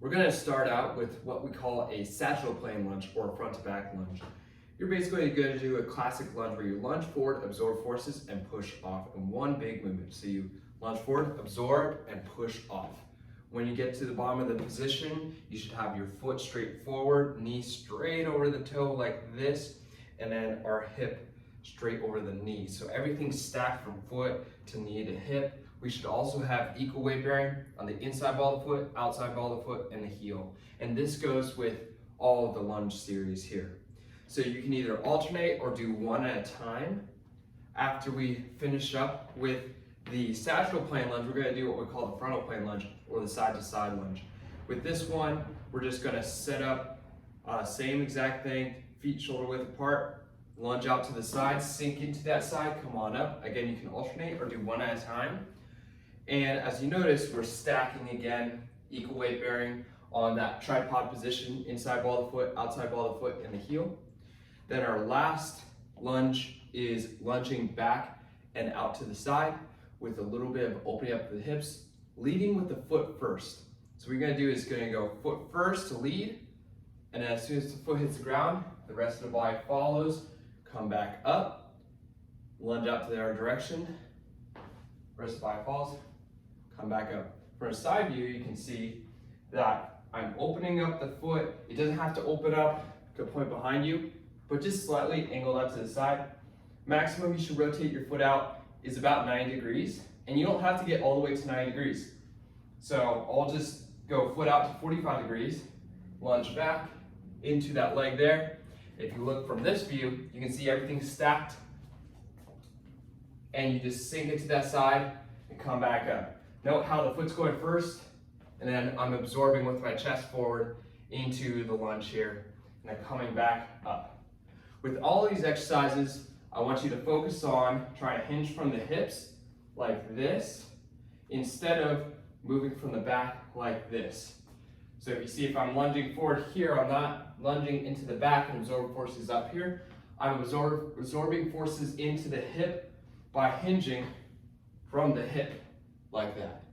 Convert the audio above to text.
We're going to start out with what we call a satchel plane lunge or front to back lunge. You're basically going to do a classic lunge where you lunge forward, absorb forces, and push off in one big movement. So you lunge forward, absorb, and push off. When you get to the bottom of the position, you should have your foot straight forward, knee straight over the toe like this, and then our hip straight over the knee. So everything's stacked from foot to knee to hip. We should also have equal weight bearing on the inside ball of the foot, outside ball of the foot, and the heel. And this goes with all of the lunge series here. So you can either alternate or do one at a time. After we finish up with the satchel plane lunge, we're going to do what we call the frontal plane lunge or the side to side lunge. With this one, we're just going to set up same exact thing, feet shoulder width apart, lunge out to the side, sink into that side, come on up. Again, you can alternate or do one at a time. And as you notice, we're stacking again, equal weight bearing on that tripod position, inside ball of the foot, outside ball of the foot, and the heel. Then our last lunge is lunging back and out to the side with a little bit of opening up the hips, leading with the foot first. So what you're gonna do is gonna go foot first to lead, and then as soon as the foot hits the ground, the rest of the body follows, come back up, lunge out to the other direction, rest of the body falls, come back up. From a side view, you can see that I'm opening up the foot. It doesn't have to open up to a point behind you, but just slightly angled up to the side. Maximum you should rotate your foot out is about 90 degrees, and you don't have to get all the way to 90 degrees. So I'll just go foot out to 45 degrees, lunge back into that leg there. If you look from this view, you can see everything's stacked, and you just sink it to that side and come back up. Note how the foot's going first, and then I'm absorbing with my chest forward into the lunge here, and then coming back up. With all of these exercises, I want you to focus on trying to hinge from the hips like this, instead of moving from the back like this. So if you see, if I'm lunging forward here, I'm not lunging into the back and absorbing forces up here. I'm absorbing forces into the hip by hinging from the hip like that.